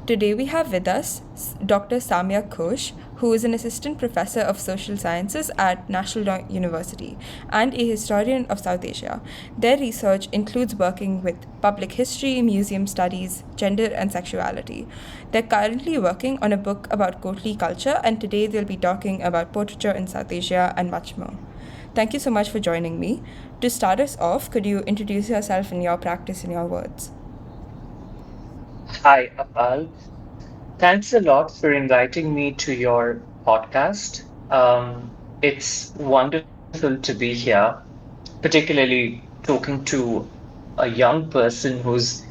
Today we have with us Dr. Samyak Ghosh, who is an assistant professor of social sciences at National University and a historian of South Asia. Their research includes working with public history, museum studies, gender, and sexuality. They're currently working on a book about courtly culture, and today they'll be talking about portraiture in South Asia and much more. Thank you so much for joining me. To start us off, could you introduce yourself and your practice in your words? Hi, Apal. Thanks a lot for inviting me to your podcast. It's wonderful to be here, particularly talking to a young person who's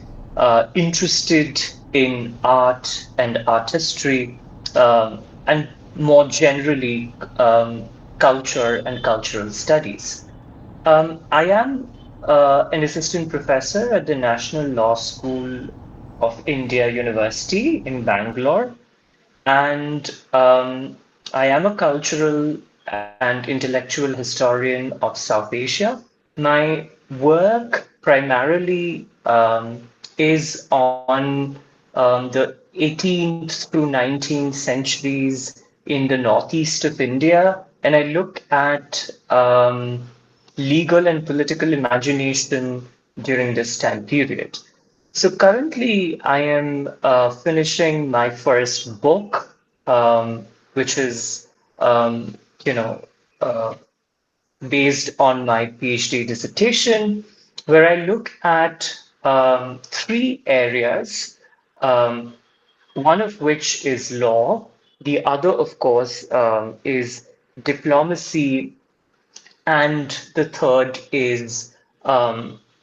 interested in art and artistry, and more generally, culture and cultural studies. I am an assistant professor at the National Law School of India University in Bangalore, and I am a cultural and intellectual historian of South Asia. My work primarily is on the 18th through 19th centuries in the northeast of India, and I look at legal and political imagination during this time period. So currently, I am finishing my first book, which is, you know, uh, based on my PhD dissertation, where I look at three areas, um, one of which is law, the other, of course, is diplomacy, and the third is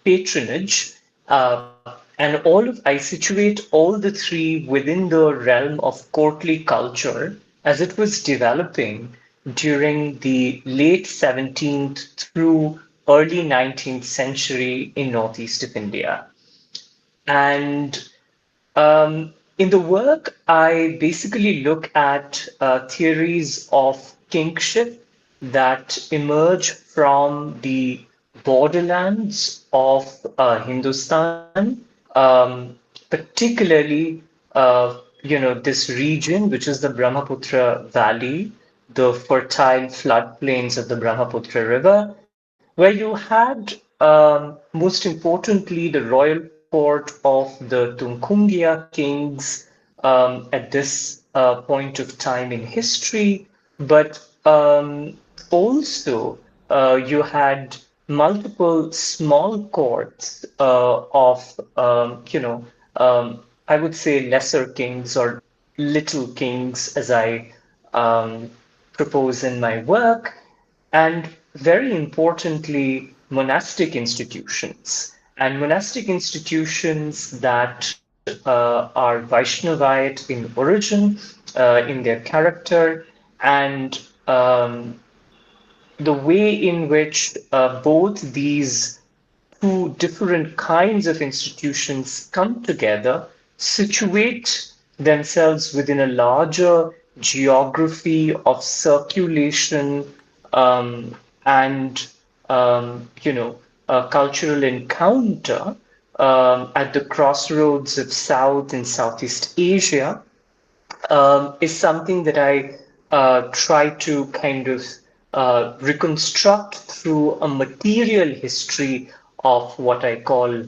patronage. I situate all the three within the realm of courtly culture as it was developing during the late 17th through early 19th century in northeast of India. And in the work, I basically look at theories of kingship that emerge from the borderlands of Hindustan, particularly, this region, which is the Brahmaputra Valley, the fertile floodplains of the Brahmaputra River, where you had, most importantly, the royal court of the Tunkungia kings at this point of time in history, but also you had multiple small courts of, I would say lesser kings or little kings, as I um, propose in my work, and very importantly, monastic institutions. And monastic institutions that are Vaishnavite in origin, in their character, and the way in which both these two different kinds of institutions come together, situate themselves within a larger geography of circulation, and cultural encounter at the crossroads of South and Southeast Asia, is something that I try to kind of reconstruct through a material history of what I call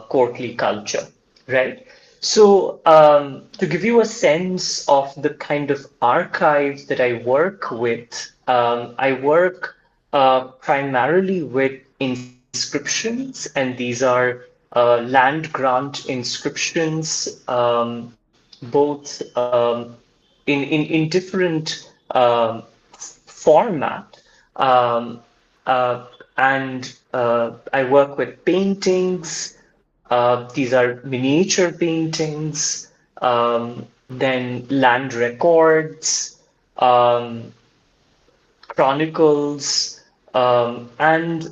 courtly culture, right? So, to give you a sense of the kind of archive that I work with, I work primarily with inscriptions, and these are land grant inscriptions, both in different format. Um, and I work with paintings. These are miniature paintings, then land records, um, chronicles, and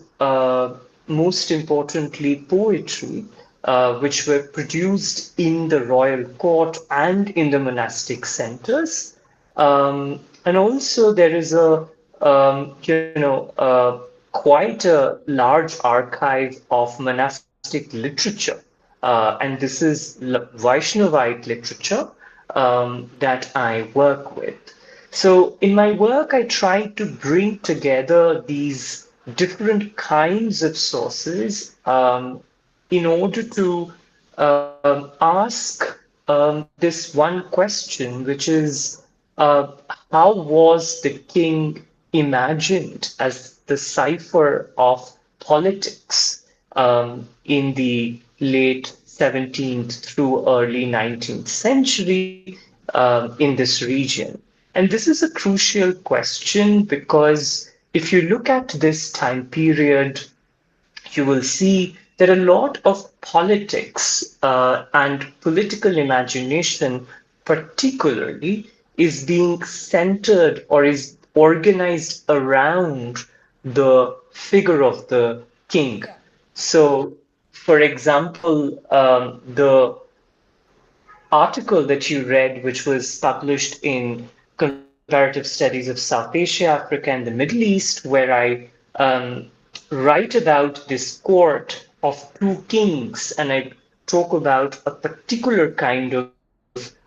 most importantly, poetry, which were produced in the royal court and in the monastic centers. And also, there is quite a large archive of monastic literature, and this is Vaishnavite literature that I work with. So, in my work, I try to bring together these different kinds of sources in order to ask this one question, which is how was the king imagined as the cipher of politics in the late 17th through early 19th century in this region? And this is a crucial question because if you look at this time period, you will see that a lot of politics and political imagination, particularly, is being centered or is organized around the figure of the king. Yeah. So, for example, the article that you read, which was published in Comparative Studies of South Asia, Africa, and the Middle East, where I write about this court of two kings and I talk about a particular kind of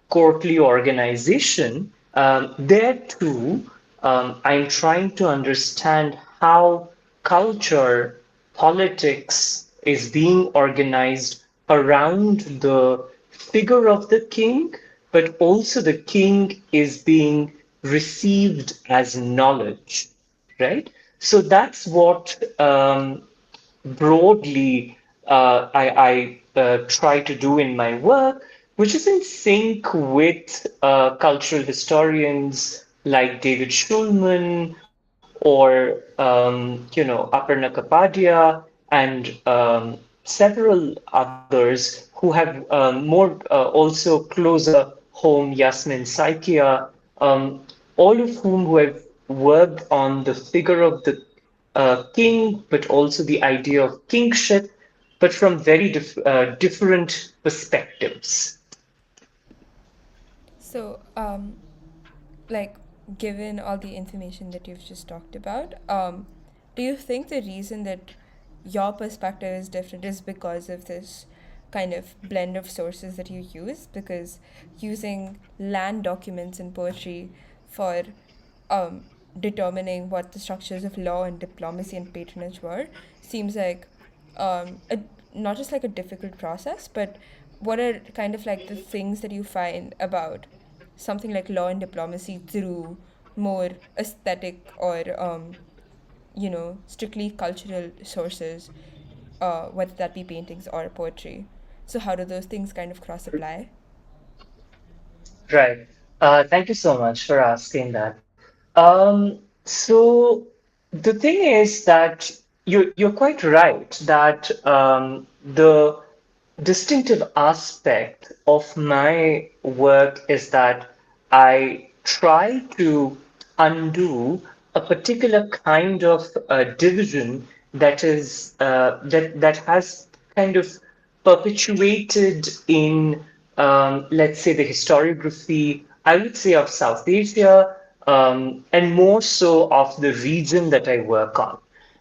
courtly organization, there too, I'm trying to understand how culture, politics is being organized around the figure of the king, but also the king is being received as knowledge, right? So that's what broadly I try to do in my work, which is in sync with cultural historians like David Schulman or Aparna Kapadia and several others who have more also closer home, Yasmin Saikia, all of whom who have worked on the figure of the king, but also the idea of kingship, but from very different perspectives. So, like, given all the information that you've just talked about, do you think the reason that your perspective is different is because of this kind of blend of sources that you use? Because using land documents in poetry for um, determining what the structures of law and diplomacy and patronage were seems like a, not just like a difficult process, but what are kind of like the things that you find about something like law and diplomacy through more aesthetic or strictly cultural sources, whether that be paintings or poetry. So how do those things kind of cross apply? Right. Thank you so much for asking that. So the thing is that you're quite right that the distinctive aspect of my work is that I try to undo a particular kind of division that has kind of perpetuated in let's say the historiography, I would say of South Asia, and more so of the region that I work on.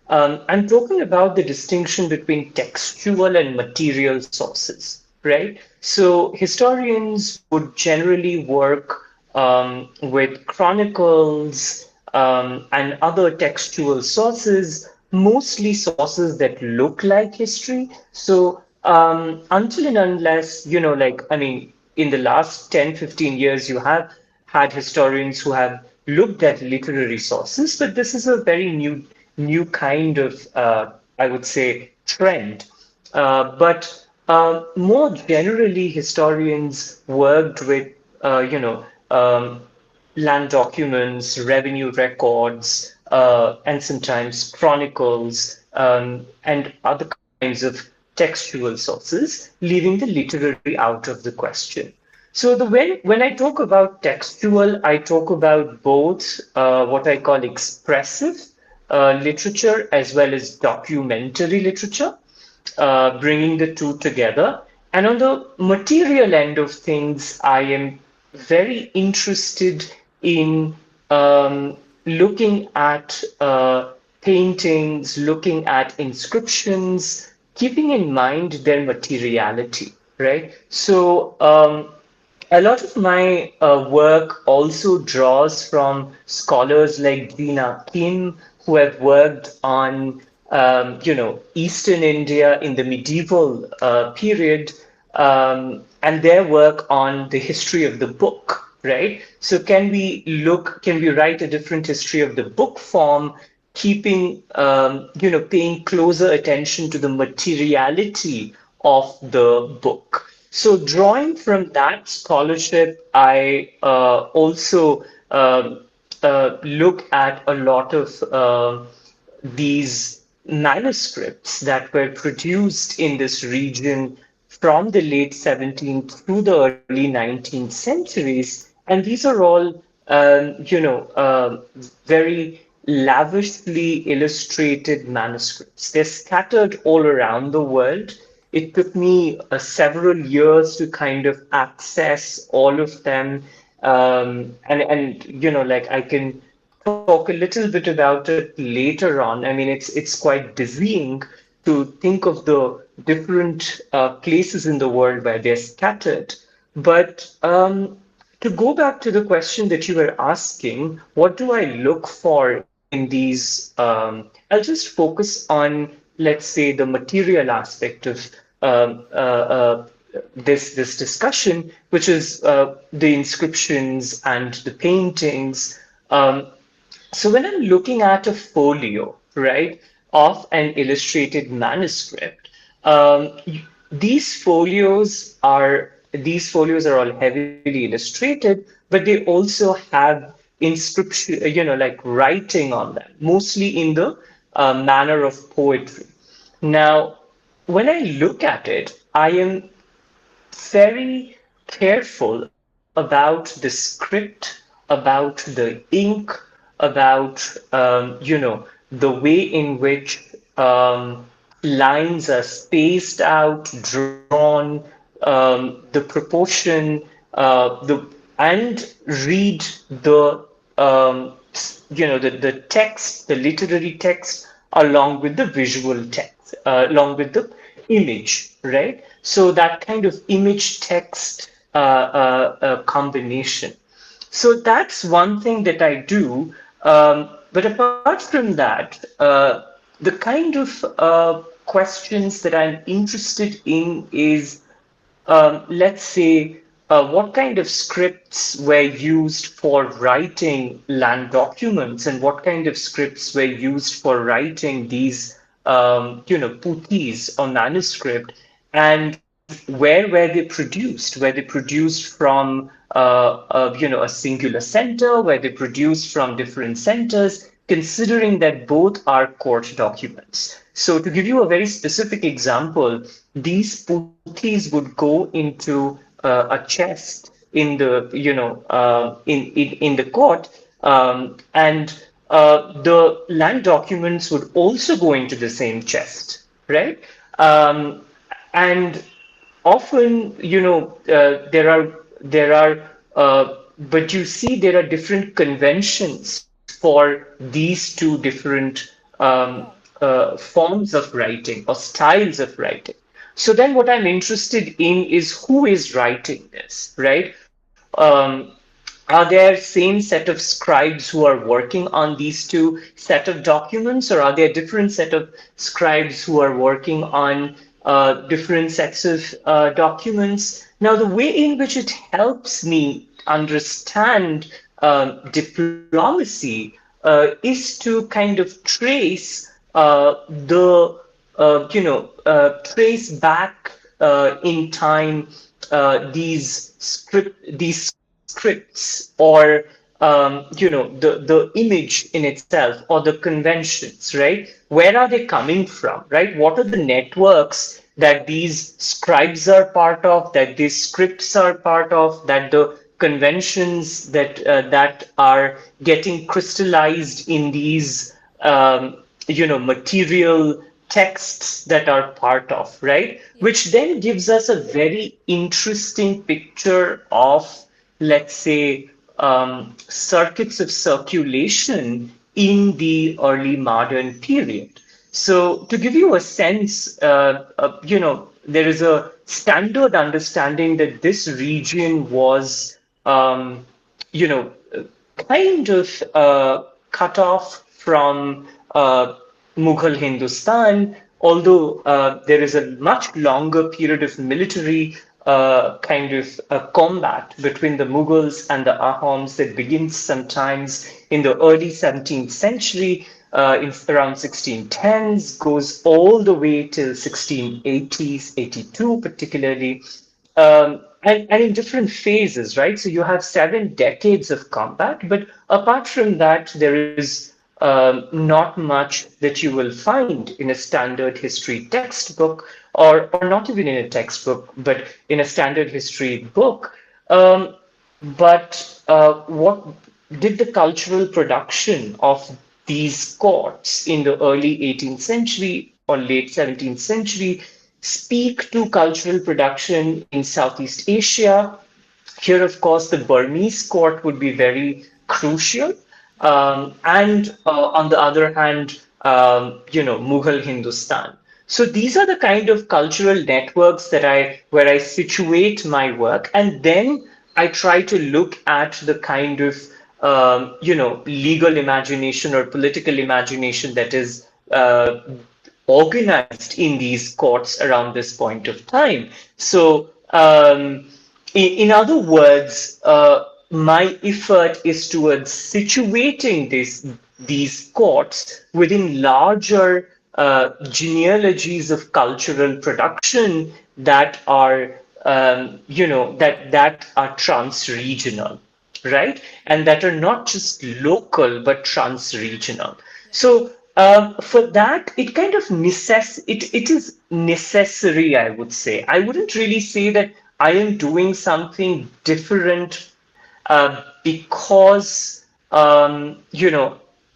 I'm talking about the distinction between textual and material sources, right? So historians would generally work with chronicles and other textual sources, mostly sources that look like history. So until and unless, like, I mean, in the last 10, 15 years, you have had historians who have looked at literary sources, but this is a very new kind of, I would say, trend. But more generally, historians worked with, land documents, revenue records, and sometimes chronicles, and other kinds of textual sources, leaving the literary out of the question. So when I talk about textual, I talk about both what I call expressive literature as well as documentary literature, bringing the two together. And on the material end of things, I am very interested in looking at paintings, looking at inscriptions, keeping in mind their materiality, right? So a lot of my work also draws from scholars like Dina Kim, who have worked on, Eastern India in the medieval period, and their work on the history of the book, right? So can we write a different history of the book form, keeping, paying closer attention to the materiality of the book. So, drawing from that scholarship, I also look at a lot of these manuscripts that were produced in this region from the late 17th through the early 19th centuries. And these are all, very lavishly illustrated manuscripts. They're scattered all around the world. It took me several years to kind of access all of them. Like I can talk a little bit about it later on. I mean, it's quite dizzying to think of the different places in the world where they're scattered. But to go back to the question that you were asking, what do I look for in these? I'll just focus on, let's say, the material aspect of um, uh, uh, this discussion, which is the inscriptions and the paintings. So when I'm looking at a folio, right, of an illustrated manuscript, um, these folios are all heavily illustrated, but they also have inscription, like writing on them, mostly in the manner of poetry. Now, when I look at it, I am very careful about the script, about the ink, about the way in which lines are spaced out, drawn, the proportion, the and read the the text, the literary text, along with the visual text, along with the image, right? So that kind of image text combination. So that's one thing that I do. But apart from that, the kind of questions that I'm interested in is, let's say, what kind of scripts were used for writing land documents, and what kind of scripts were used for writing these, puthis or manuscript, and where were they produced? Were they produced from, a singular center? Were they produced from different centers? Considering that both are court documents. So, to give you a very specific example, these puthis would go into a chest in the, in the court, and the land documents would also go into the same chest, right? And often, but you see there are different conventions for these two different forms of writing or styles of writing. So then what I'm interested in is who is writing this, right? Are there same set of scribes who are working on these two set of documents, or are there different set of scribes who are working on different sets of documents? Now, the way in which it helps me understand diplomacy is to kind of trace back in time these scripts, or the image in itself, or the conventions, right? Where are they coming from, right? What are the networks that these scribes are part of, that these scripts are part of, that the conventions that are getting crystallized in these material texts that are part of, right? Yeah. Which then gives us a very interesting picture of, let's say, circuits of circulation in the early modern period. So, to give you a sense, there is a standard understanding that this region was, um, you know, kind of cut off from Mughal Hindustan, although there is a much longer period of military kind of combat between the Mughals and the Ahoms that begins sometimes in the early 17th century, in around 1610s, goes all the way till 1680s, 82 particularly, and in different phases, right? So you have 7 decades of combat, but apart from that, there is not much that you will find in a standard history textbook, or not even in a textbook, but in a standard history book. Um, but what did the cultural production of these courts in the early 18th century or late 17th century speak to cultural production in Southeast Asia? Here, of course, the Burmese court would be very crucial. And on the other hand, Mughal Hindustan. So these are the kind of cultural networks where I situate my work, and then I try to look at the kind of legal imagination or political imagination that is organized in these courts around this point of time. So, in other words, my effort is towards situating these courts within larger genealogies of cultural production that are, that are trans-regional, right? And that are not just local but trans-regional. Yeah. So for that, it kind of it is necessary, I would say. I wouldn't really say that I am doing something different because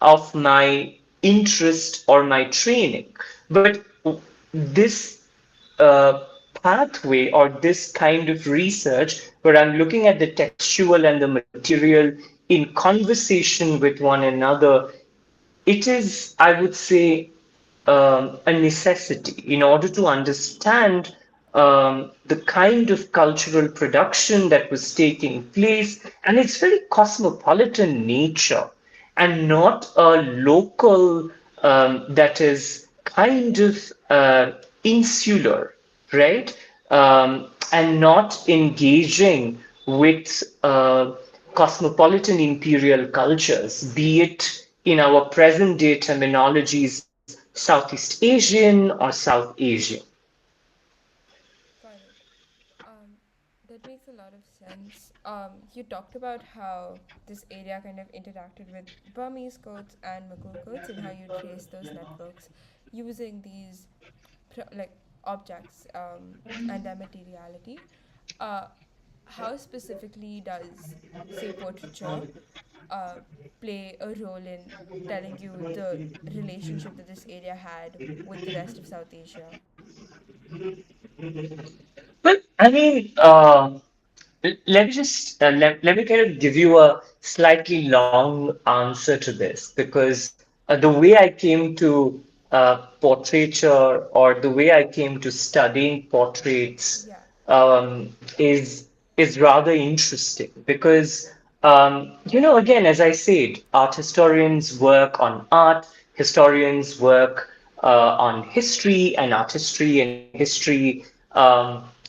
of my interest or my training. But this pathway or this kind of research where I'm looking at the textual and the material in conversation with one another, it is, I would say, a necessity in order to understand the kind of cultural production that was taking place and its very cosmopolitan nature, and not a local that is kind of insular, right? And not engaging with cosmopolitan imperial cultures, be it in our present day terminologies, Southeast Asian or South Asian. Got it. That makes a lot of sense. You talked about how this area kind of interacted with Burmese codes and Mughal codes and how you trace those networks using these like objects and their materiality. Uh, how specifically does, say, portraiture uh, play a role in telling you the relationship that this area had with the rest of South Asia? Well, I mean, let me just let me kind of give you a slightly long answer to this, because the way I came to portraiture, or the way I came to studying portraits, Yeah. is rather interesting, because again, as I said, art historians work on art, historians work on history and artistry, and history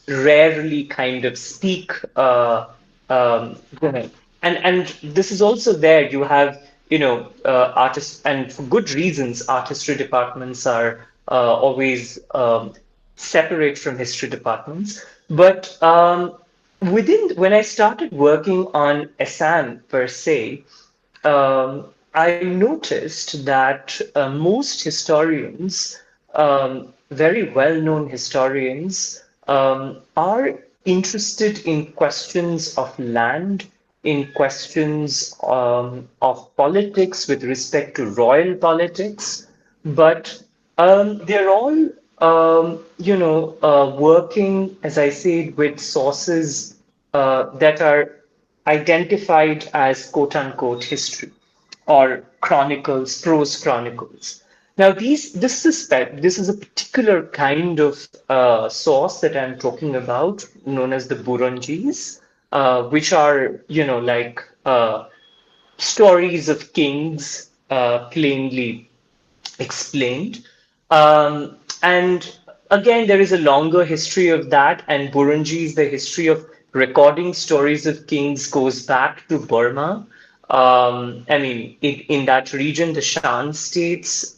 rarely kind of speak. Go ahead. And this is also there. You have artists, and for good reasons, artistry departments are always separate from history departments. But within when I started working on Assam per se, I noticed that most historians, very well-known historians, are interested in questions of land, in questions of politics with respect to royal politics, but they're all, working, as I said, with sources that are identified as quote unquote history or chronicles, prose chronicles. Now, this is a particular kind of sauce that I'm talking about, known as the Burunjis, which are, like stories of kings, plainly explained. And again, there is a longer history of that, and Burunjis, the history of recording stories of kings goes back to Burma. I mean, in that region, the Shan states,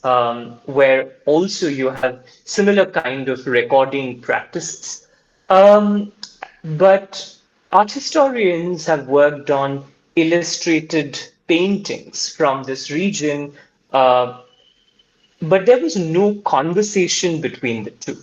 where also you have similar kind of recording practices. Um, but art historians have worked on illustrated paintings from this region, uh, but there was no conversation between the two.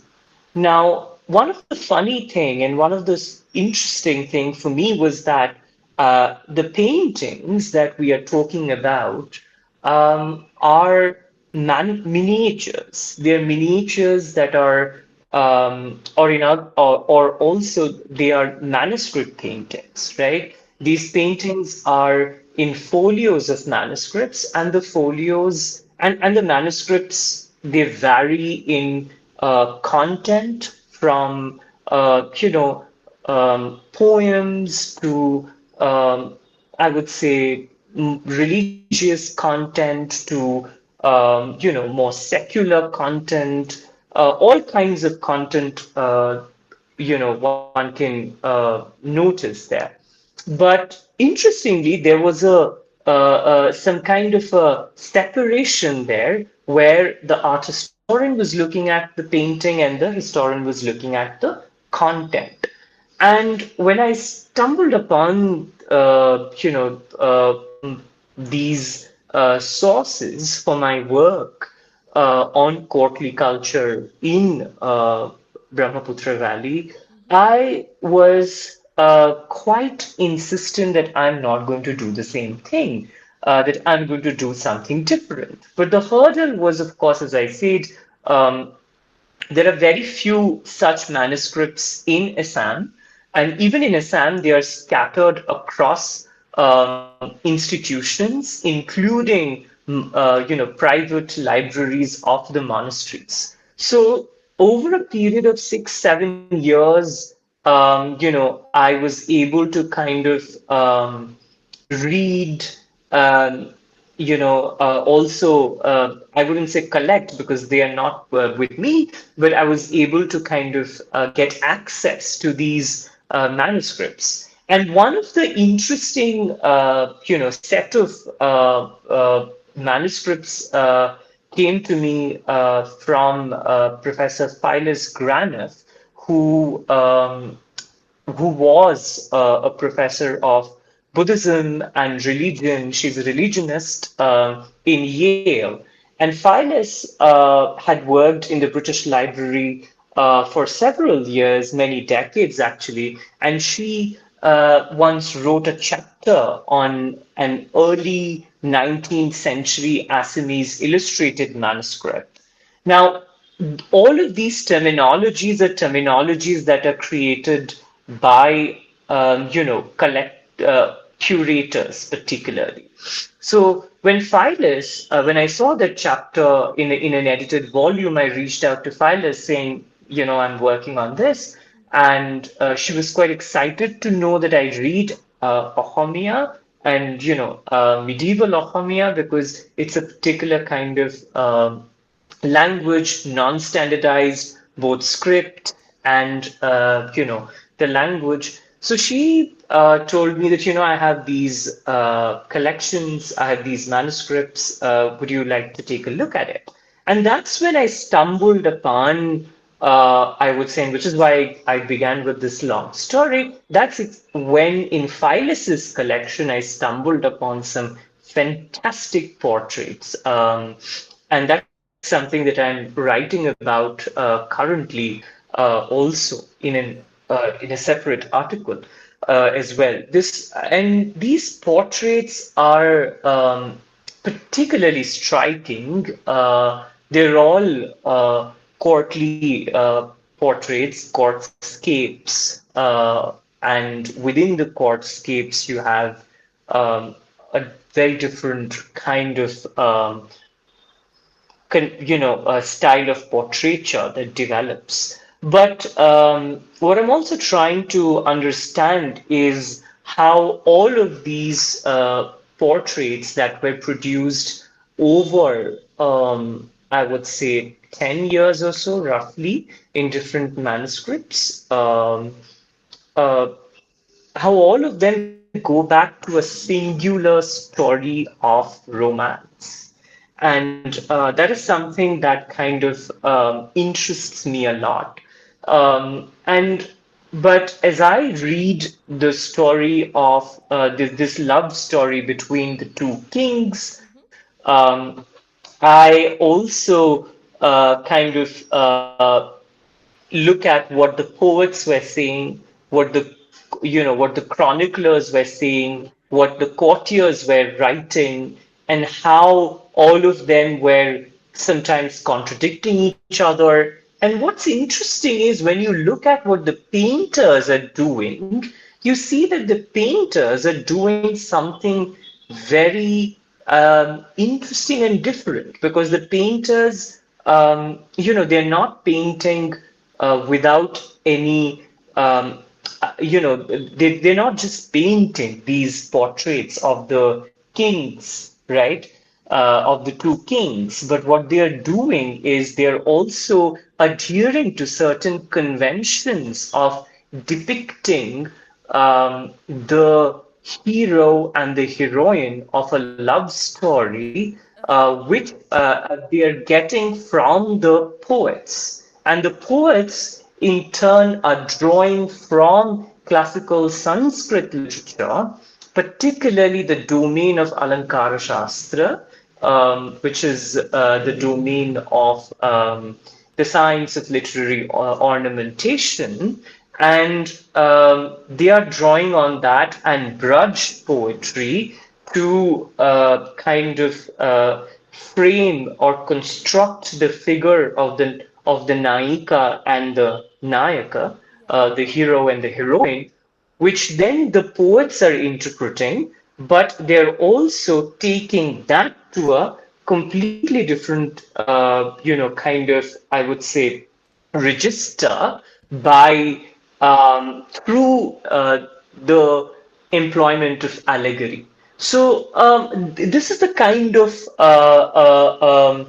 Now, one of the funny thing and one of the interesting thing for me was that the paintings that we are talking about are miniatures. They're miniatures that are, or also they are manuscript paintings, right? These paintings are in folios of manuscripts, and the folios and the manuscripts, they vary in content from poems to, I would say, religious content to more secular content, all kinds of content one can notice there. But interestingly, there was a some kind of a separation there where the art historian was looking at the painting and the historian was looking at the content. And when I stumbled upon, these sources for my work on courtly culture in Brahmaputra Valley, I was quite insistent that I'm not going to do the same thing, that I'm going to do something different. But the hurdle was, of course, as I said, um, there are very few such manuscripts in Assam, and even in Assam, they are scattered across institutions, including private libraries of the monasteries. So over a period of 6, 7 years, I was able to kind of read, um, also, I wouldn't say collect because they are not with me, but I was able to kind of get access to these manuscripts. And one of the interesting, set of manuscripts came to me from Professor Phyllis Graniff, who who was a professor of Buddhism and religion. She's a religionist in Yale. And Phyllis had worked in the British Library for several years, many decades actually, and she once wrote a chapter on an early 19th century Assamese illustrated manuscript. Now, all of these terminologies are terminologies that are created by, curators particularly. So when I saw that chapter in an edited volume, I reached out to Phyllis saying, I'm working on this. And she was quite excited to know that I read Ohomia and, medieval Ohomia because it's a particular kind of language, non-standardized, both script and the language. So she told me that I have these collections, I have these manuscripts. Would you like to take a look at it? And that's when I stumbled upon, I would say, and which is why I began with this long story. When in Phyllis's collection I stumbled upon some fantastic portraits. And that's something that I'm writing about currently, also in a separate article as well. These portraits are particularly striking. They're all courtly portraits, courtscapes, and within the courtscapes you have a very different kind of a style of portraiture that develops. But what I'm also trying to understand is how all of these portraits that were produced over, I would say, 10 years or so, roughly, in different manuscripts, uh, how all of them go back to a singular story of romance. And that is something that kind of interests me a lot. And but as I read the story of this love story between the two kings, I also kind of look at what the poets were saying, what the what the chroniclers were saying, what the courtiers were writing, and how all of them were sometimes contradicting each other. And what's interesting is when you look at what the painters are doing, you see that the painters are doing something very interesting and different, because the painters, they're not painting without any, they're not just painting these portraits of the kings, right? Of the two kings, but what they are doing is they're also adhering to certain conventions of depicting the hero and the heroine of a love story, which they are getting from the poets. And the poets, in turn, are drawing from classical Sanskrit literature, particularly the domain of Alankara Shastra, which is the domain of the science of literary ornamentation. And they are drawing on that and grudge poetry to kind of frame or construct the figure of the Naika and the Nayaka, the hero and the heroine, which then the poets are interpreting, but they're also taking that to a completely different, kind of, I would say, register by through the employment of allegory. So this is the kind of uh,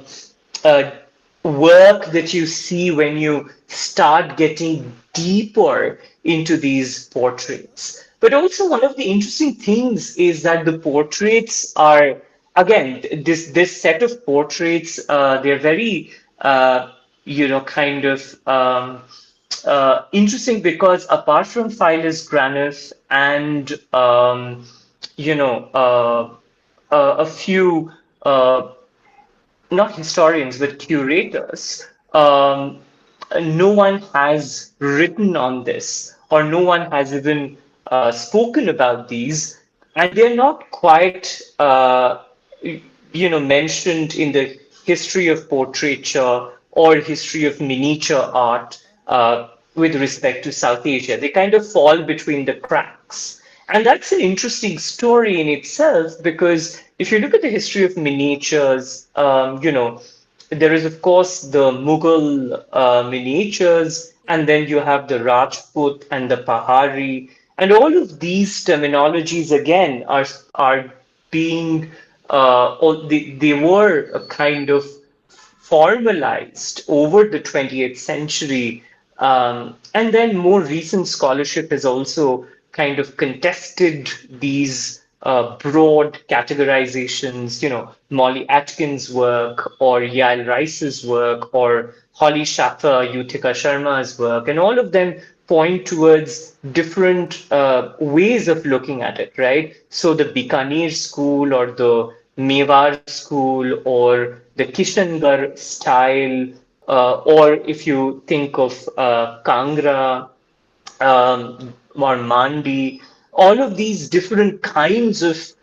work that you see when you start getting deeper into these portraits. But also, one of the interesting things is that the portraits are, again, this set of portraits, they're very kind of interesting, because apart from Phyllis Graniff and you know a few not historians but curators, no one has written on this, or no one has even spoken about these, and they're not quite mentioned in the history of portraiture or history of miniature art with respect to South Asia. They kind of fall between the cracks. And that's an interesting story in itself, because if you look at the history of miniatures, there is, of course, the Mughal miniatures, and then you have the Rajput and the Pahari, and all of these terminologies again are being, or they were a kind of formalized over the 20th century. And then more recent scholarship has also kind of contested these broad categorizations, Molly Atkins' work, or Yael Rice's work, or Holly Schaffer, Yuthika Sharma's work, and all of them point towards different ways of looking at it, right? So the Bikaner school, or the Mewar school, or the Kishangarh style, or if you think of Kangra, or Mandi, all of these different kinds of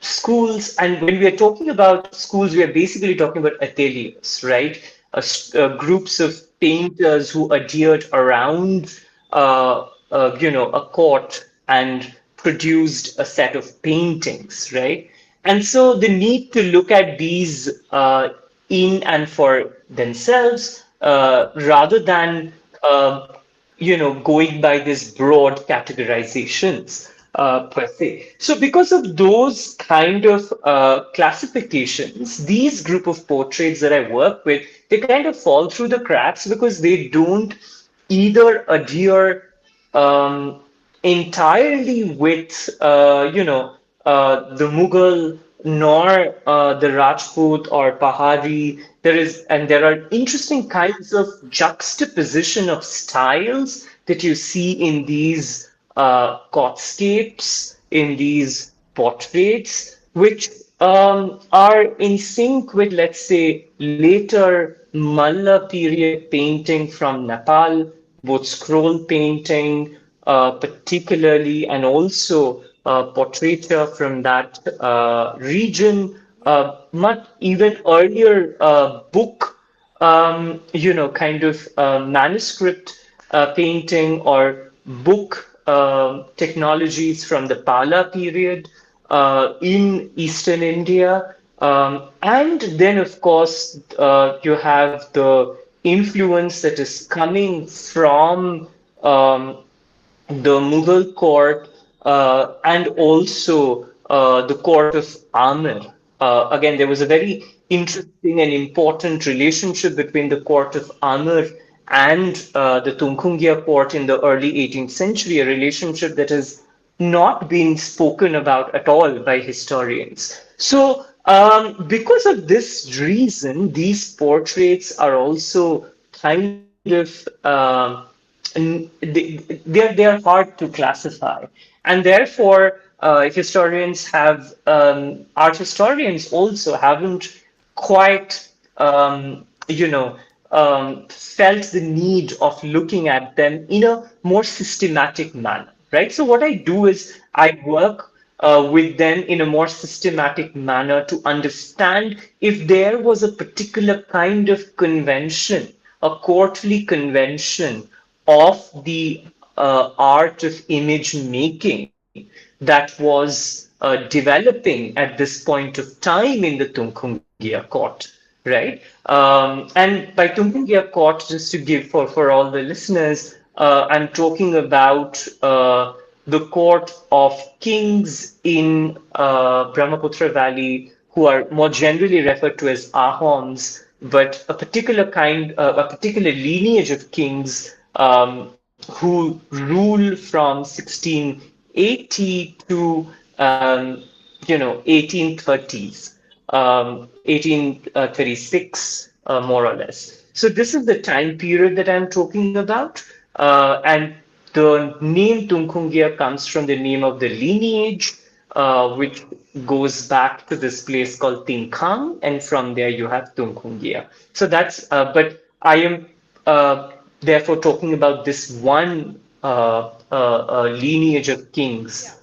schools. And when we are talking about schools, we are basically talking about ateliers, right? Groups of painters who adhered around, a court and produced a set of paintings, right? And so the need to look at these in and for themselves, rather than going by these broad categorizations per se. So because of those kind of classifications, these group of portraits that I work with, they kind of fall through the cracks because they don't either adhere um, entirely with the Mughal nor the Rajput or Pahari. There are interesting kinds of juxtaposition of styles that you see in these courtscapes, in these portraits, which are in sync with, let's say, later Malla period painting from Nepal, both scroll painting, particularly, and also portraiture from that region, Yeah. much even earlier book, kind of manuscript painting or book technologies from the Pala period in Eastern India. And then, of course, you have the influence that is coming from the Mughal court and also the court of Amir. Again, there Yeah. was a very interesting and important relationship between the court of Amir and the Tunkhungia court in the early 18th century, a relationship that has not been spoken about at all by historians. So, because of this reason, these portraits are also kind of they are hard to classify, and therefore art historians also haven't quite felt the need of looking at them in a more systematic manner, right? So what I do is I work with them in a more systematic manner to understand if there was a particular kind of convention, a courtly convention of the art of image making that was developing at this point of time in the Tunkhungia court, right? And by Tunkhungia court, just to give for all the listeners, I'm talking about the court of kings in Brahmaputra Valley, who are more generally referred to as Ahoms, but a particular lineage of kings who rule from 1680 to 1830s, 1836, more or less. So this is the time period that I'm talking about, and the name Tunkhungia comes from the name of the lineage, which goes back to this place called Tinkhang, and from there you have Tunkhungia. So that's, but I am therefore talking about this one lineage of Yeah. kings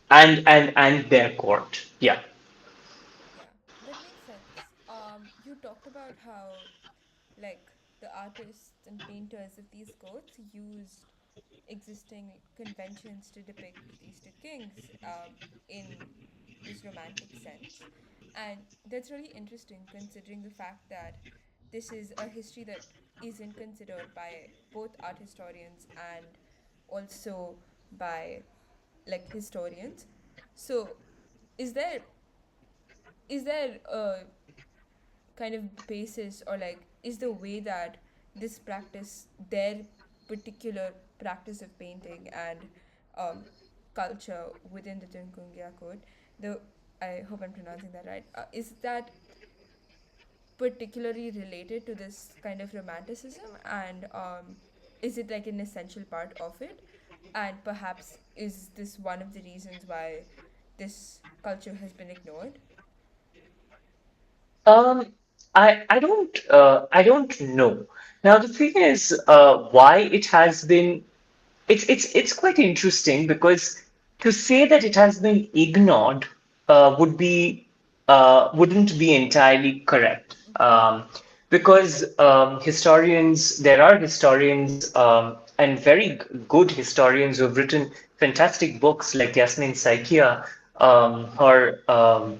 and their court. Yeah. Yeah. That makes sense. You talked about how, like, the artists and painters of these courts used existing conventions to depict these two kings in this romantic sense. And that's really interesting considering the fact that this is a history that isn't considered by both art historians and also by like historians. So is there a kind of basis, or like is the way that this practice, their particular practice of painting and um, culture within the Tunkungia code, the I hope I'm pronouncing that right, is that particularly related to this kind of romanticism, and is it like an essential part of it, and perhaps is this one of the reasons why this culture has been ignored? Um, I don't know. Now the thing is, why it has been it's quite interesting because to say that it has been ignored wouldn't be entirely correct. Because there are historians and very good historians who have written fantastic books like Yasmin Saikia, her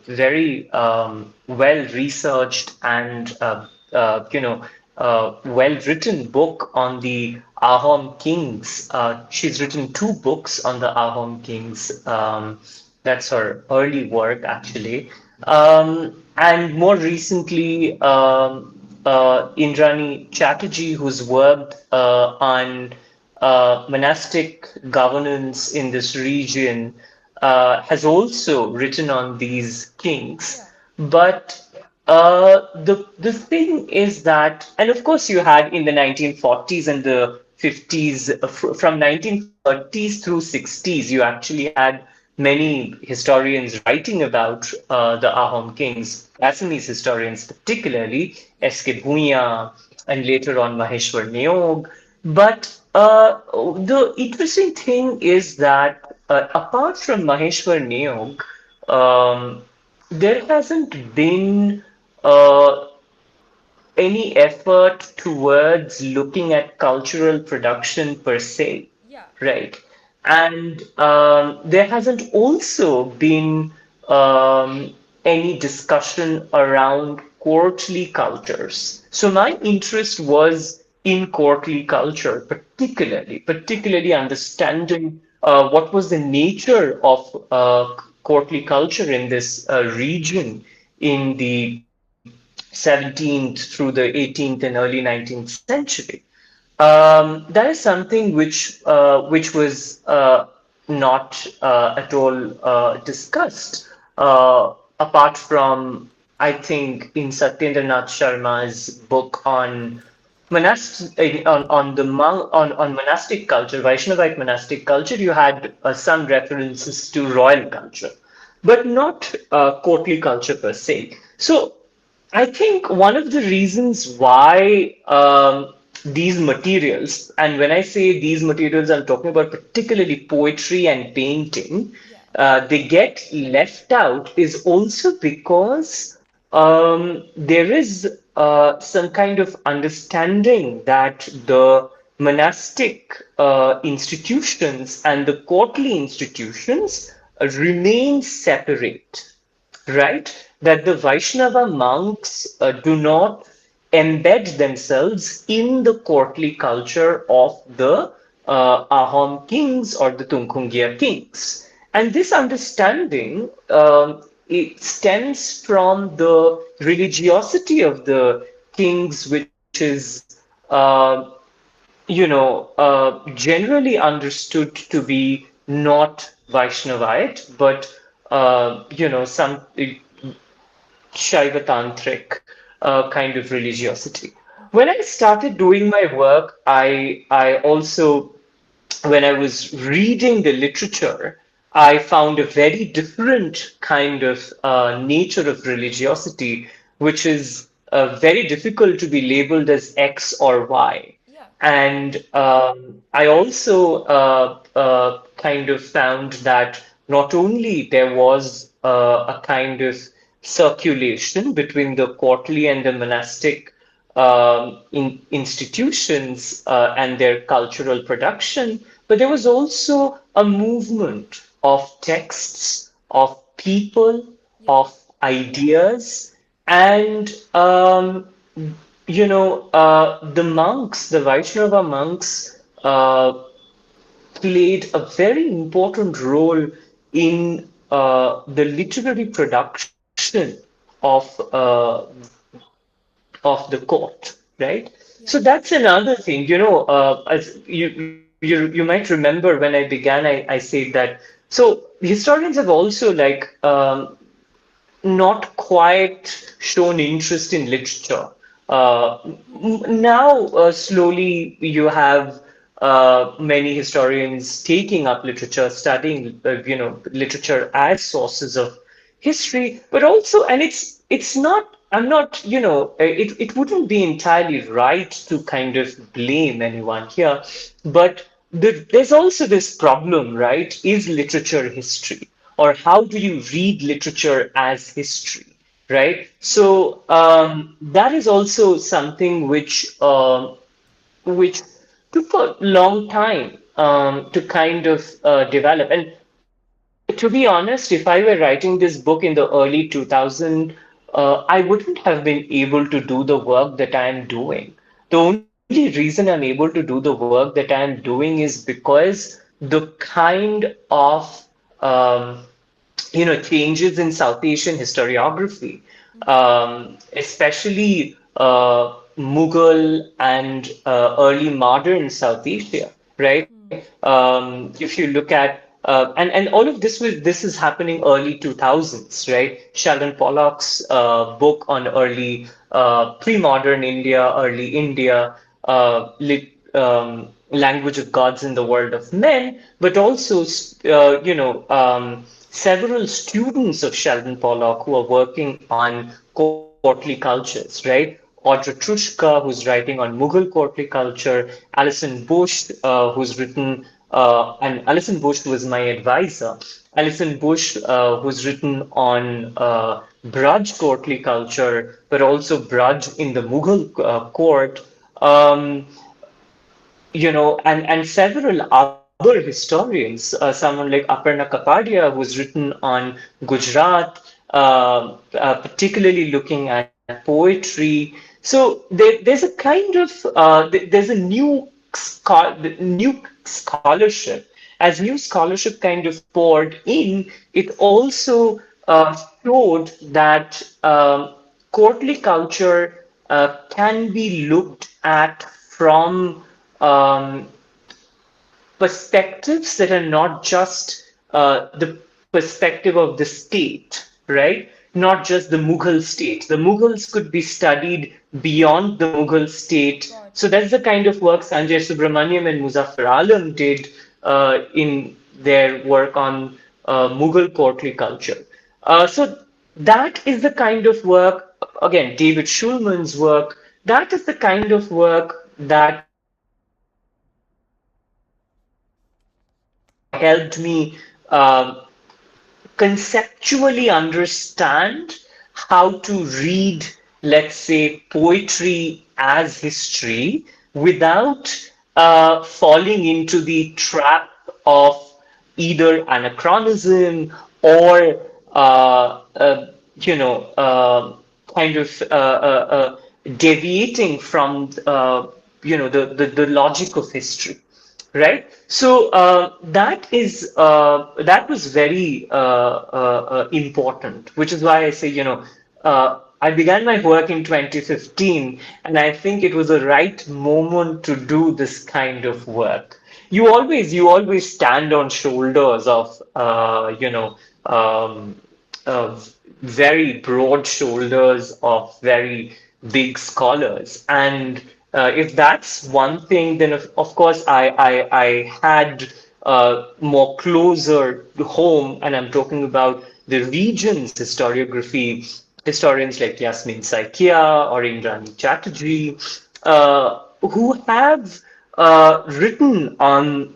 very well researched and well written book on the Ahom kings. She's written two books on the Ahom kings. That's her early work, actually. And more recently, Indrani Chatterjee, who's worked on monastic governance in this region, has also written on these kings. Yeah. But the thing is that, and of course, you had in the 1940s and the 50s, from 1930s through 60s, you actually had many historians writing about the Ahom kings, Assamese historians particularly, Yeah. S.K. Bhuiyan, and later on Maheshwar Neog. But the interesting thing is that apart from Maheshwar Neog, um, there hasn't been uh, any effort towards looking at cultural production per se, Yeah. right? And there hasn't also been any discussion around courtly cultures. So my interest was in courtly culture, Yeah. particularly understanding what was the nature of courtly culture in this region in the 17th through the 18th and early 19th century. That is something which was not at all discussed, apart from, I think, in Satyendranath Sharma's book on on the on monastic culture, Vaishnavite monastic culture. You had some references to royal culture, but not courtly culture per se. So I think one of the reasons why these materials, and when I say these materials, I'm talking about particularly poetry and painting, Yeah. they get left out is also because there is some kind of understanding that the monastic institutions and the courtly institutions remain separate, right? That the Vaishnava monks do not embed themselves in the courtly culture of the Ahom kings or the Tungkungia kings. And this understanding it stems from the religiosity of the kings, which is generally understood to be not Vaishnavite, but some Shaiva tantric kind of religiosity. When I started doing my work, I also, when I was reading the literature, I found a very different kind of nature of religiosity, which is very difficult to be labeled as X or Y. Yeah. And I also kind of found that not only there was a kind of circulation between the courtly and the monastic institutions and their cultural production, but there was also a movement of texts, of people, Yeah. of ideas, and the monks, the Vaishnava monks, played a very important role in the literary production of of the court, right? Yeah. So that's another thing, as you might remember when I began, I said that. So historians have also like not quite shown interest in literature. Now, slowly, you have many historians taking up literature, studying, literature as sources of history, but also, and it's not. I'm not, it wouldn't be entirely right to kind of blame anyone here, but there's also this problem, right? Is literature history? Or how do you read literature as history, right? Yeah. So that is also something which took a long time to kind of develop. And to to be honest, if I were writing this book in the early 2000s, I wouldn't have been able to do the work that I am doing. The only reason I'm able to do the work that I am doing is because the kind of um, changes in South Asian historiography, especially Mughal and early modern South Asia, right? If you look at and all of this is happening early 2000s, right? Sheldon Pollock's book on early pre-modern India, early India, language of gods in the world of men, but also several students of Sheldon Pollock who are working on courtly cultures, right? Audra Trushka, who's writing on Mughal courtly culture, Alison Bush, who's written, and Alison Bush was my advisor. Alison Bush, who's written on Braj courtly culture, but also Braj in the Mughal court. Um, and several other historians, someone like Aparna Kapadia, who's written on Gujarat, particularly looking at poetry. So there's a kind of there's a new scholarship. As new scholarship kind of poured in, it also showed that courtly culture can be looked at from um, perspectives that are not just the perspective of the state, right? Not just the Mughal state. The Mughals could be studied beyond the Mughal state. Got So it. that's the kind of work Sanjay Subramaniam and Muzaffar Alam did in their work on Mughal courtly culture. So that is the kind of work, again, David Schulman's work, that is the kind of work that helped me conceptually understand how to read, let's say, poetry as history without falling into the trap of either anachronism or kind of deviating from the logic of history, right? So that was very important, which is why I say, I began my work in 2015, and I think it was the right moment to do this kind of work. You always stand on shoulders of very broad shoulders of very big scholars. And if that's one thing, then of course I had more closer to home, and I'm talking about the region's historiography, historians like Yasmin Saikia or Indrani Chatterjee, who have written on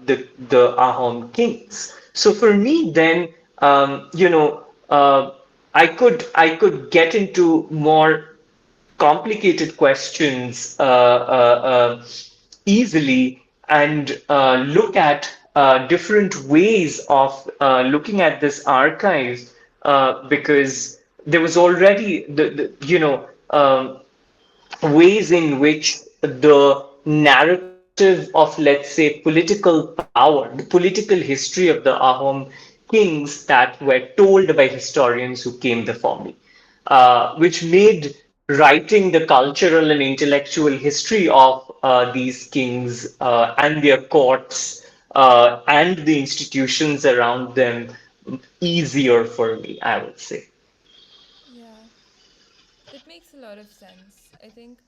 the Ahom kings. So for me, then I could get into more complicated questions easily and look at different ways of looking at this archive because there was already ways in which the narrative of, let's say, political power, the political history of the Ahom kings that were told by historians who came before me, which made writing the cultural and intellectual history of these kings and their courts and the institutions around them easier for me, I would say. Yeah, that makes a lot of sense. I think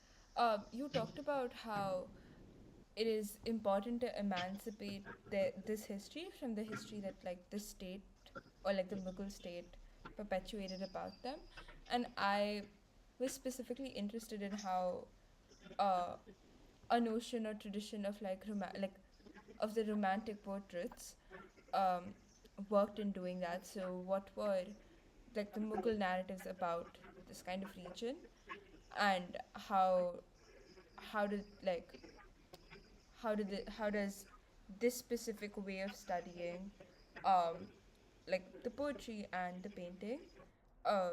you talked about how it is important to emancipate this history from the history that like the state or like the Mughal state perpetuated about them. And I was specifically interested in how uh, a notion or tradition of like of the romantic portraits um, worked in doing that. So what were like the Mughal narratives about this kind of region, and how did how does this specific way of studying um, like the poetry and the painting, uh,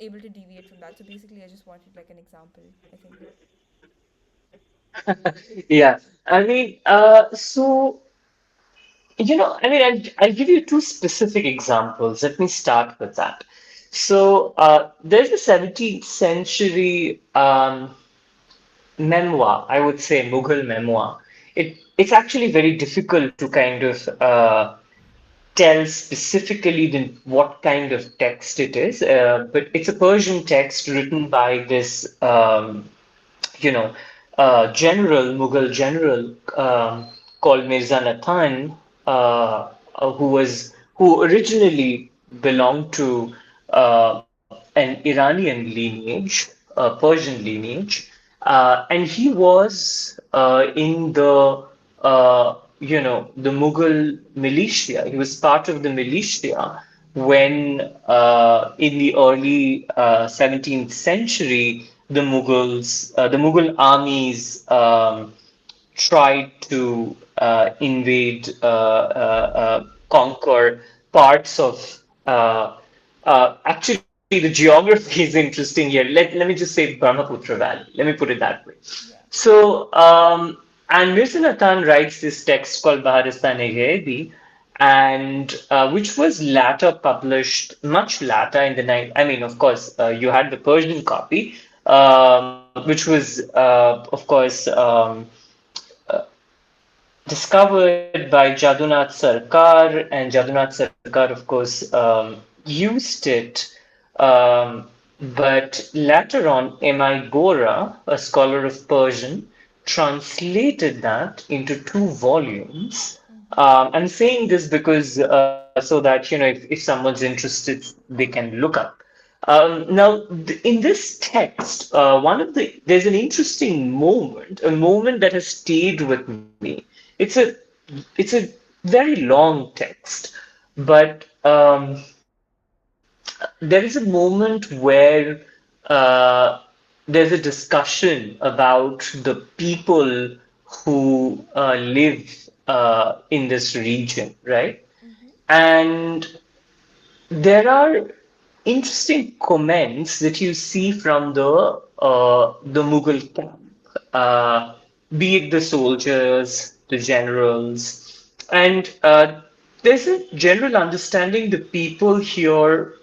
able to deviate from that. So basically, I just wanted like an example, I think. Yeah, I mean, I mean, I'll give you two specific examples. Let me start with that. So, there's a 17th century memoir, I would say Mughal memoir. It's actually very difficult to kind of tell specifically what kind of text it is, but it's a Persian text written by this you know, Mughal general called Mirza Nathan, who originally belonged to an Iranian lineage, Persian lineage, and he was in the Mughal militia. He was part of the militia when, in the early 17th century, the Mughal armies tried to conquer parts of. Actually, the geography is interesting here. Let me just say Brahmaputra Valley. Let me put it that way. Yeah. So, and Mirza Nathan writes this text called Baharistan-e and which was later published much later in the night. I mean, of course, you had the Persian copy, which was, of course, discovered by Jadunath Sarkar, and Jadunath Sarkar, of course, used it. Um, but later on, M.I. Gora, a scholar of Persian, translated that into two volumes. Mm-hmm. I'm saying this because so that if someone's interested, they can look up. Now, in this text, there's an interesting moment, a moment that has stayed with me. It's a it's a very long text, but there is a moment where there's a discussion about the people who live in this region, right? Mm-hmm. And there are interesting comments that you see from the Mughal camp, uh, be it the soldiers, the generals, and there's a general understanding the people here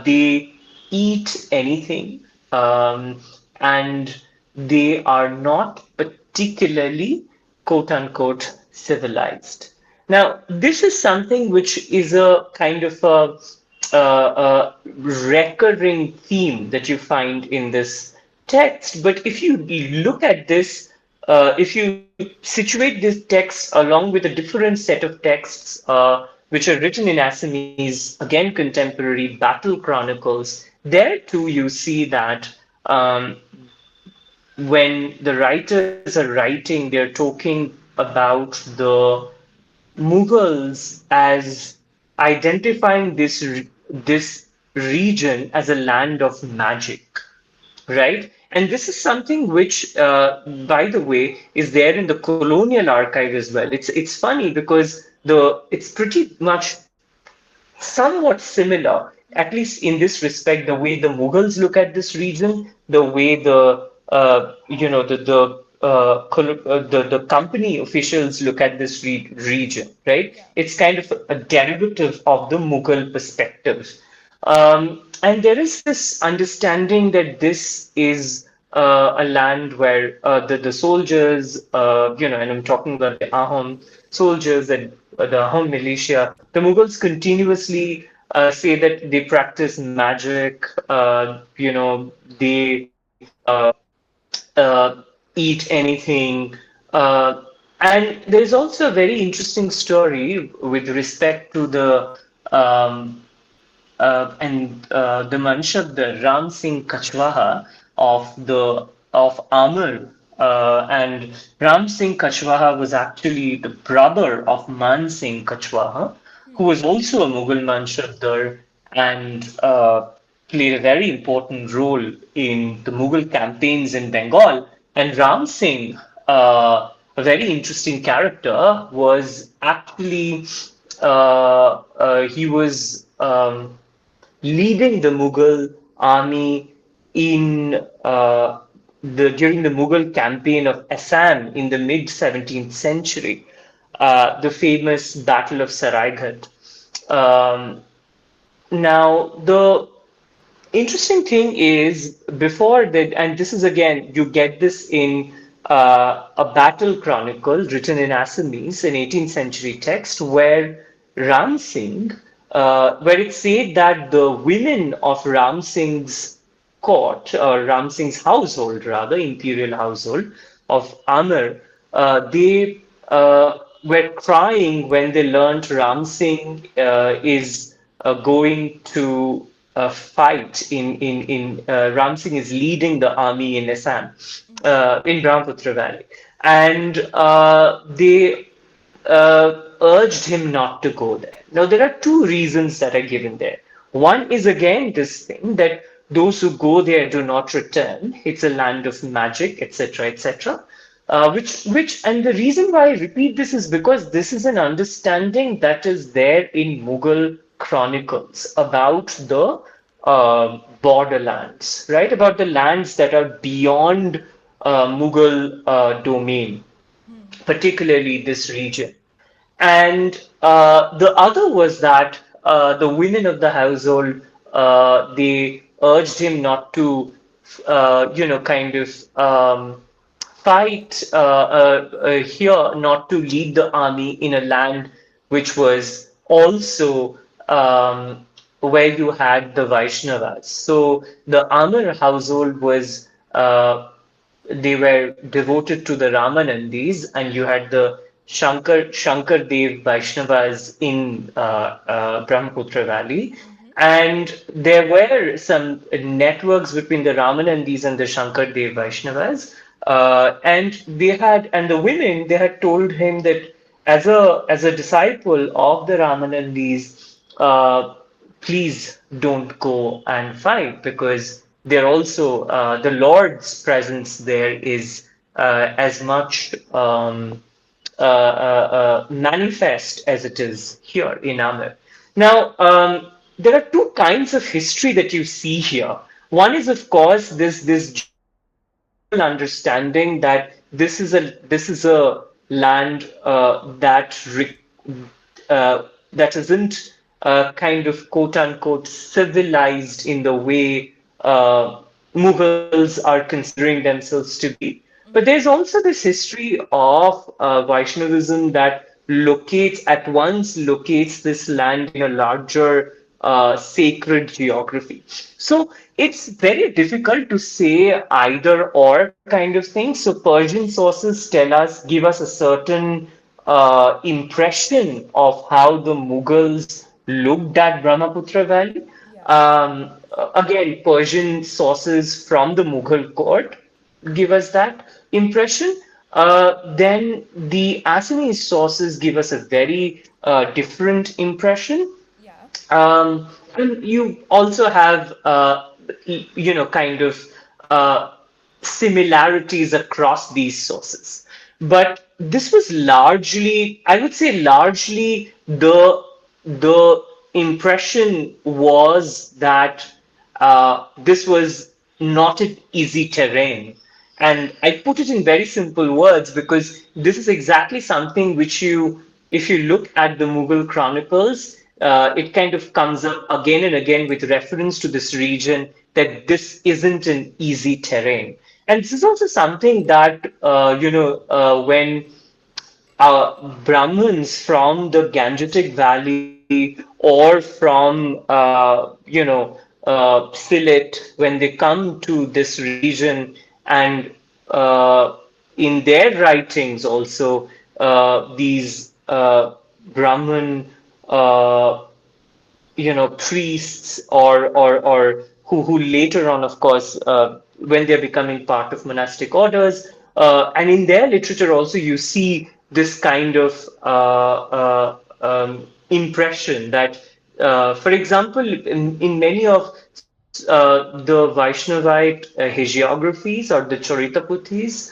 they eat anything, and they are not particularly quote unquote civilized. Now, this is something which is a kind of a recurring theme that you find in this text. But if you look at this, if you situate this text along with a different set of texts, which are written in Assamese, again contemporary battle chronicles, there too you see that when the writers are writing, they're talking about the Mughals as identifying this region as a land of magic, right? And this is something which, by the way, is there in the colonial archive as well. It's funny because it's pretty much somewhat similar, at Mm-hmm. least in this respect, the way the Mughals look at this region, the way the company officials look at this region, right? Yeah. It's kind of a derivative of the Mughal perspective. And there is this understanding that this is a land where the soldiers, and I'm talking about the Ahom soldiers and the Ahom militia, the Mughals continuously say that they practice magic, they eat anything. And there's also a very interesting story with respect to the Manshab, the Ram Singh Kachwaha of Amar, and Ram Singh Kachwaha was actually the brother of Man Singh Kachwaha, who Hmm. was also a Mughal Manshabdar and played a very important role in the Mughal campaigns in Bengal. And Ram Singh, a very interesting character, was actually he was leading the Mughal army in the during the Mughal campaign of Assam in the mid 17th century, the famous Battle of Saraighat. Um, Now, the interesting thing is before that, and this is again, you get this in a battle chronicle written in Assamese, an 18th century text, where Ram Singh, where it said that the women of Ram Singh's court, or Ram Singh's household, rather, imperial household of Amr, they were crying when they learned Ram Singh is going to fight in Ram Singh is leading the army in Assam, in Brahmaputra Valley, and they urged him not to go there. Now, there are two reasons that are given there. One is again this thing that those who go there do not return. It's a land of magic, etc., etc. And the reason why I repeat this is because this is an understanding that is there in Mughal chronicles about the borderlands, right? About the lands that are beyond Mughal domain, particularly this region. And the other was that the women of the household, they urged him not to, kind of fight here, not to lead the army in a land which was also where you had the Vaishnavas. So the Amar household was they were devoted to the Ramanandis, and you had the Shankar Dev Vaishnavas in Brahmaputra Valley. And there were some networks between the Ramanandis and the Shankar Dev Vaishnavas. And the women, they had told him that as a disciple of the Ramanandis, please don't go and fight because they're also the Lord's presence there is as much manifest as it is here in Amir. Now, there are two kinds of history that you see here. One is, of course, this general understanding that this is a land that isn't kind of quote unquote civilized in the way Mughals are considering themselves to be. But there's also this history of Vaishnavism that locates this land in a larger sacred geography. So it's very difficult to say either or kind of thing. So Persian sources give us a certain impression of how the Mughals looked at Brahmaputra Valley. Again, Persian sources from the Mughal court give us that impression. Then the Assamese sources give us a very different impression. And you also have, kind of uh, similarities across these sources. But this was largely, I would say, largely the impression was that this was not an easy terrain. And I put it in very simple words because this is exactly something which if you look at the Mughal chronicles, it kind of comes up again and again with reference to this region that this isn't an easy terrain. And this is also something that, when Brahmins from the Gangetic Valley or from, Sylhet, when they come to this region and in their writings also, these Brahmin, priests or who later on, of course, when they're becoming part of monastic orders, and in their literature also you see this kind of impression that, for example, in many of the Vaishnavite hagiographies or the Charitaputhis,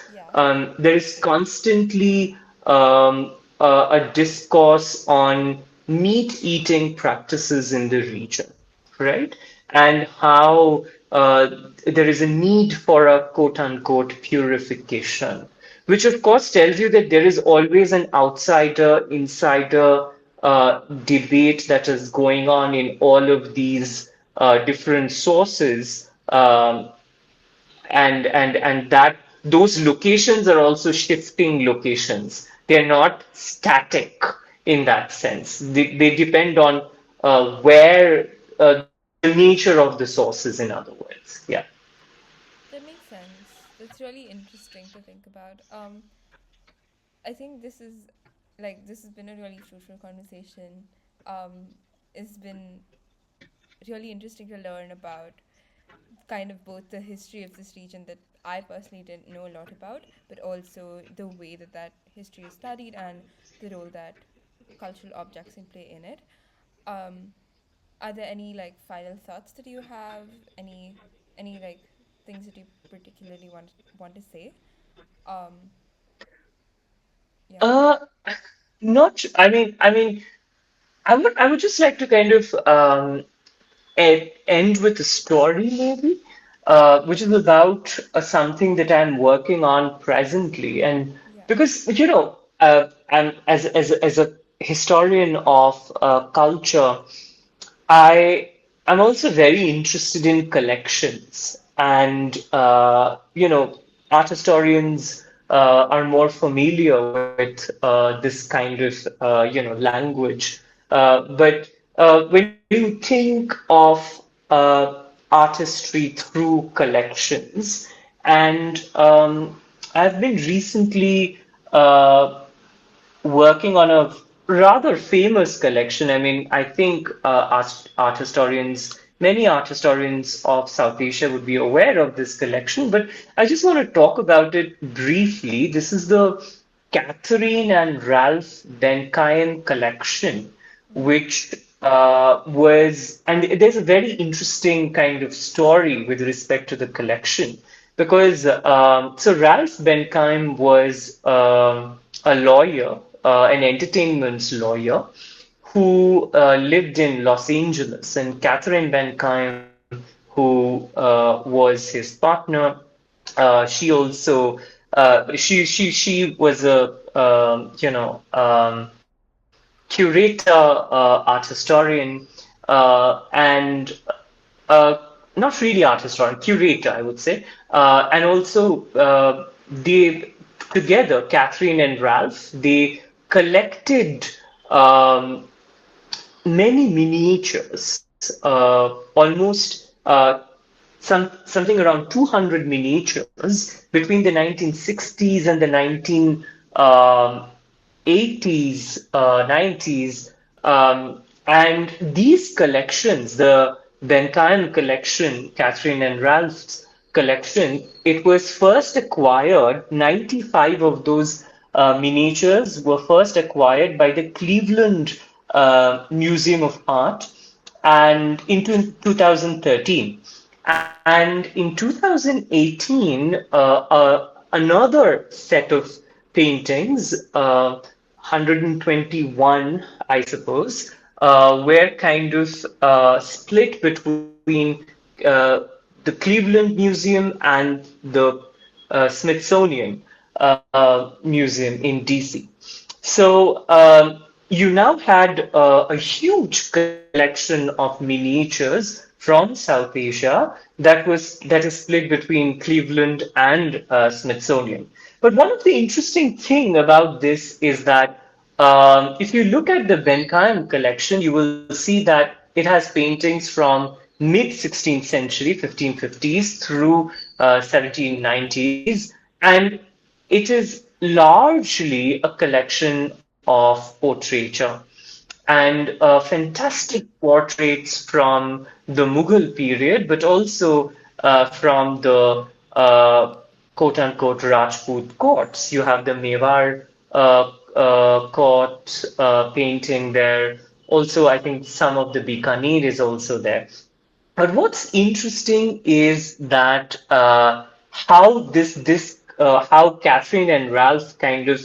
there is constantly a discourse on meat eating practices in the region, right? And how there is a need for a quote unquote purification, which of course tells you that there is always an outsider insider debate that is going on in all of these different sources. And that those locations are also shifting locations. They're not static in that sense. They depend on where the nature of the sources, in other words. Yeah. That makes sense. That's really interesting to think about. I think this has been a really fruitful conversation. It's been really interesting to learn about kind of both the history of this region that I personally didn't know a lot about, but also the way that that history is studied and the role that cultural objects can play in it. Um, are there any like final thoughts that you have? Any like things that you particularly want to say? Um, yeah. Uh, not. I would just like to kind of end with a story, maybe, which is about something that I'm working on presently. And Yeah. because, I'm as a historian of culture, I am also very interested in collections, and art historians are more familiar with this kind of language. But when you think of artistry through collections, and I've been recently working on a rather famous collection. I mean, I think art historians, many art historians of South Asia would be aware of this collection, but I just want to talk about it briefly. This is the Catherine and Ralph Benkayan collection, Mm-hmm. which and there's a very interesting kind of story with respect to the collection because so Ralph Benkaim was a lawyer, an entertainment lawyer who lived in Los Angeles, and Catherine Benkaim, who was his partner, she also she was a curator, art historian, and uh, not really art historian, curator, I would say, and also they together, Catherine and Ralph, they collected um, many miniatures, almost something around 200 miniatures between the 1960s and the 1980s, 90s. And these collections, the Bentham collection, Catherine and Ralph's collection, it was first acquired, 95 of those miniatures were first acquired by the Cleveland Museum of Art and in 2013. And in 2018, another set of paintings, 121, I suppose, were kind of split between uh, the Cleveland Museum and the Smithsonian Museum in DC. So you now had a huge collection of miniatures from South Asia that is split between Cleveland and Smithsonian. But one of the interesting thing about this is that if you look at the Benkaim collection, you will see that it has paintings from mid 16th century, 1550s through 1790s, and it is largely a collection of portraiture and fantastic portraits from the Mughal period, but also from the quote unquote Rajput courts. You have the Mewar court painting there. Also, I think some of the Bikaner is also there. But what's interesting is that how Catherine and Ralph kind of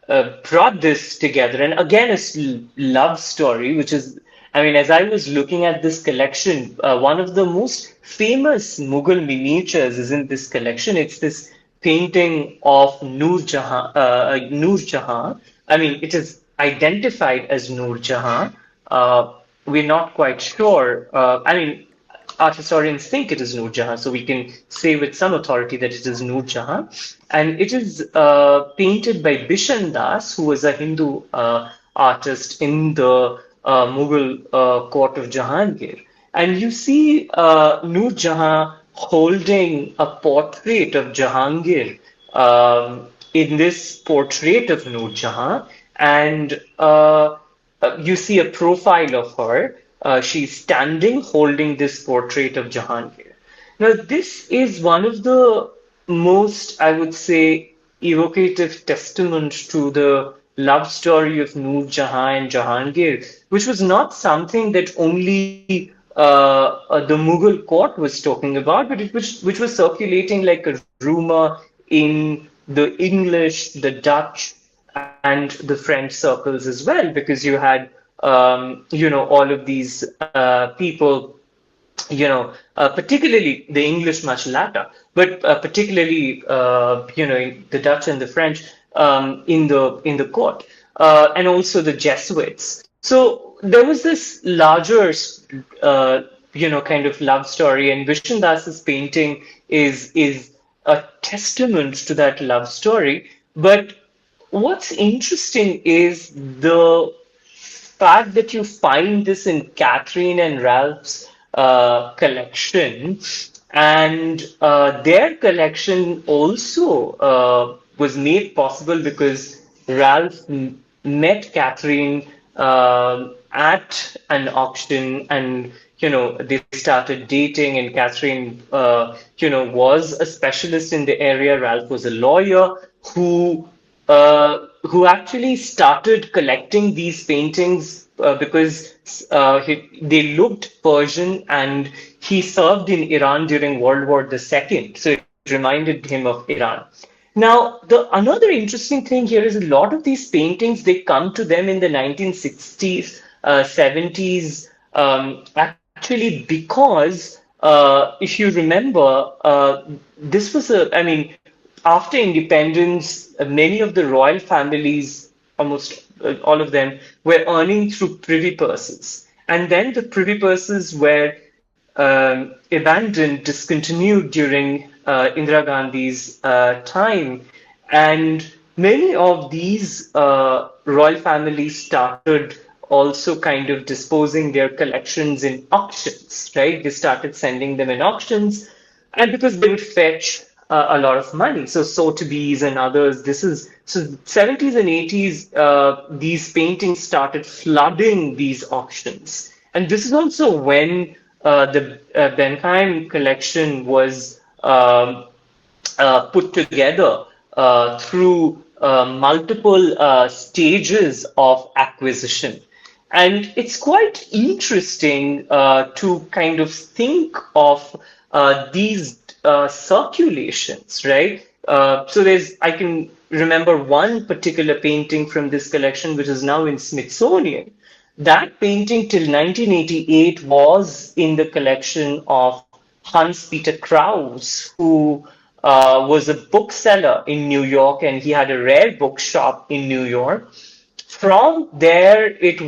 brought this together. And again, it's love story, which is, I mean, as I was looking at this collection, one of the most famous Mughal miniatures is in this collection. It's this painting of Noor Jahan. Noor Jahan. I mean, it is identified as Noor Jahan. Uh, we're not quite sure. I mean, art historians think it is Noor Jahan, so we can say with some authority that it is Noor Jahan. And it is painted by Bishan Das, who was a Hindu artist in the Mughal court of Jahangir. And you see Noor Jahan holding a portrait of Jahangir in this portrait of Noor Jahan. And you see a profile of her. She's standing holding this portrait of Jahangir. Now, this is one of the most, I would say, evocative testament to the love story of Noor Jahan and Jahangir, which was not something that only the Mughal court was talking about, but which was circulating like a rumor in the English, the Dutch, and the French circles as well, because you had all of these people, particularly the English much later, but particularly the Dutch and the French in the court, and also the Jesuits. So there was this larger, kind of love story, and Vishen Das's painting is a testament to that love story. But what's interesting is the fact that you find this in Catherine and Ralph's collection, and their collection also was made possible because Ralph met Catherine at an auction, and they started dating, and Catherine was a specialist in the area. Ralph was a lawyer who actually started collecting these paintings because they looked Persian, and he served in Iran during World War II. So it reminded him of Iran. Now, the another interesting thing here is a lot of these paintings, they come to them in the 1960s, 70s, actually because if you remember, this was I mean, after independence, many of the royal families, almost all of them, were earning through privy purses. And then the privy purses were abandoned, discontinued during Indira Gandhi's time. And many of these royal families started also kind of disposing their collections in auctions, right? They started sending them in auctions, and because they would fetch a lot of money. So Sotheby's and others, this is so 70s and 80s, these paintings started flooding these auctions. And this is also when the Bentheim collection was put together through multiple stages of acquisition. And it's quite interesting to kind of think of these circulations, right? I can remember one particular painting from this collection, which is now in Smithsonian. That painting till 1988 was in the collection of Hans Peter Krause, who was a bookseller in New York, and he had a rare bookshop in New York. From there, it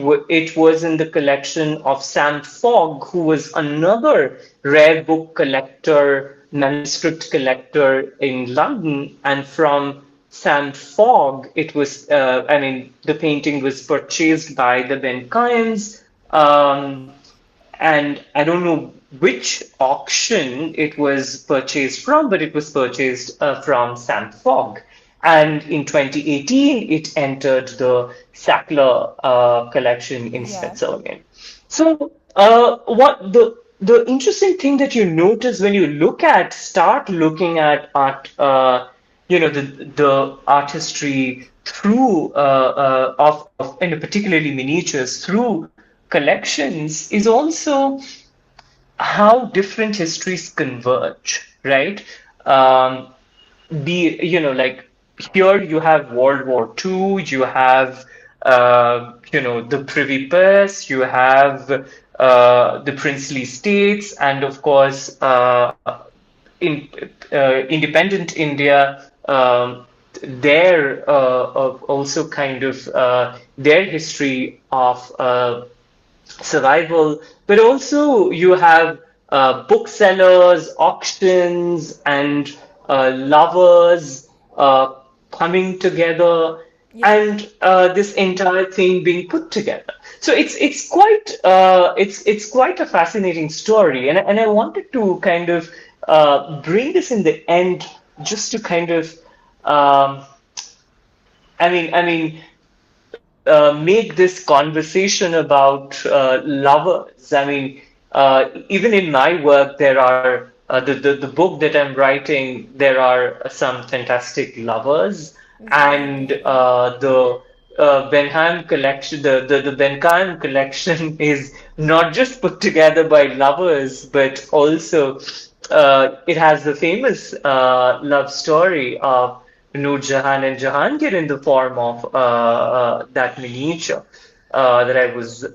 was in the collection of Sam Fogg, who was another rare book collector, manuscript collector in London. And from Sam Fogg, it was, the painting was purchased by the Benkeims. And I don't know which auction it was purchased from, but it was purchased from Sam Fogg. And in 2018, it entered the Sackler collection in Yeah. Smithsonian. So, what the interesting thing that you notice when you start looking at art, the art history through and particularly miniatures through collections, is also how different histories converge, right? Um, like here you have World War II, you have the Privy Purse, you have the princely states, and of course in independent India, their also kind of their history of survival, but also you have booksellers, auctions, and lovers coming together, Yeah. and this entire thing being put together. So it's quite a fascinating story, and I wanted to kind of bring this in the end just to kind of um, make this conversation about lovers. Even in my work, there are the book that I'm writing. There are some fantastic lovers, Very and beautiful. the Benham collection, the Benkan collection is not just put together by lovers, but also it has the famous love story of Noor Jahan and Jahangir in the form of that miniature that I was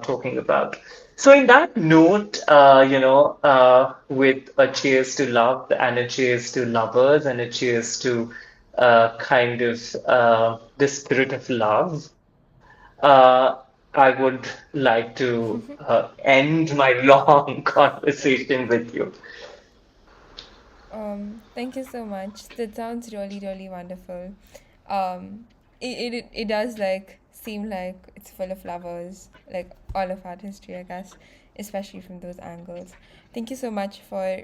talking about. So, in that note, with a cheers to love and a cheers to lovers and a cheers to kind of the spirit of love, I would like to end my long conversation with you. Thank you so much. That sounds really, really wonderful. It does like seem like it's full of flowers, like all of art history, I guess, especially from those angles. Thank you so much for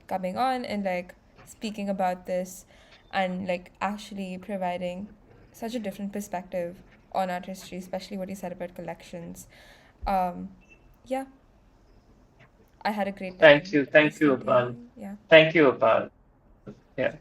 coming on and like speaking about this and like actually providing such a different perspective on art history, especially what you said about collections. Um, yeah, I had a great time Thank you, listening to Apal. you. Yeah. Thank you, Apal. Yeah.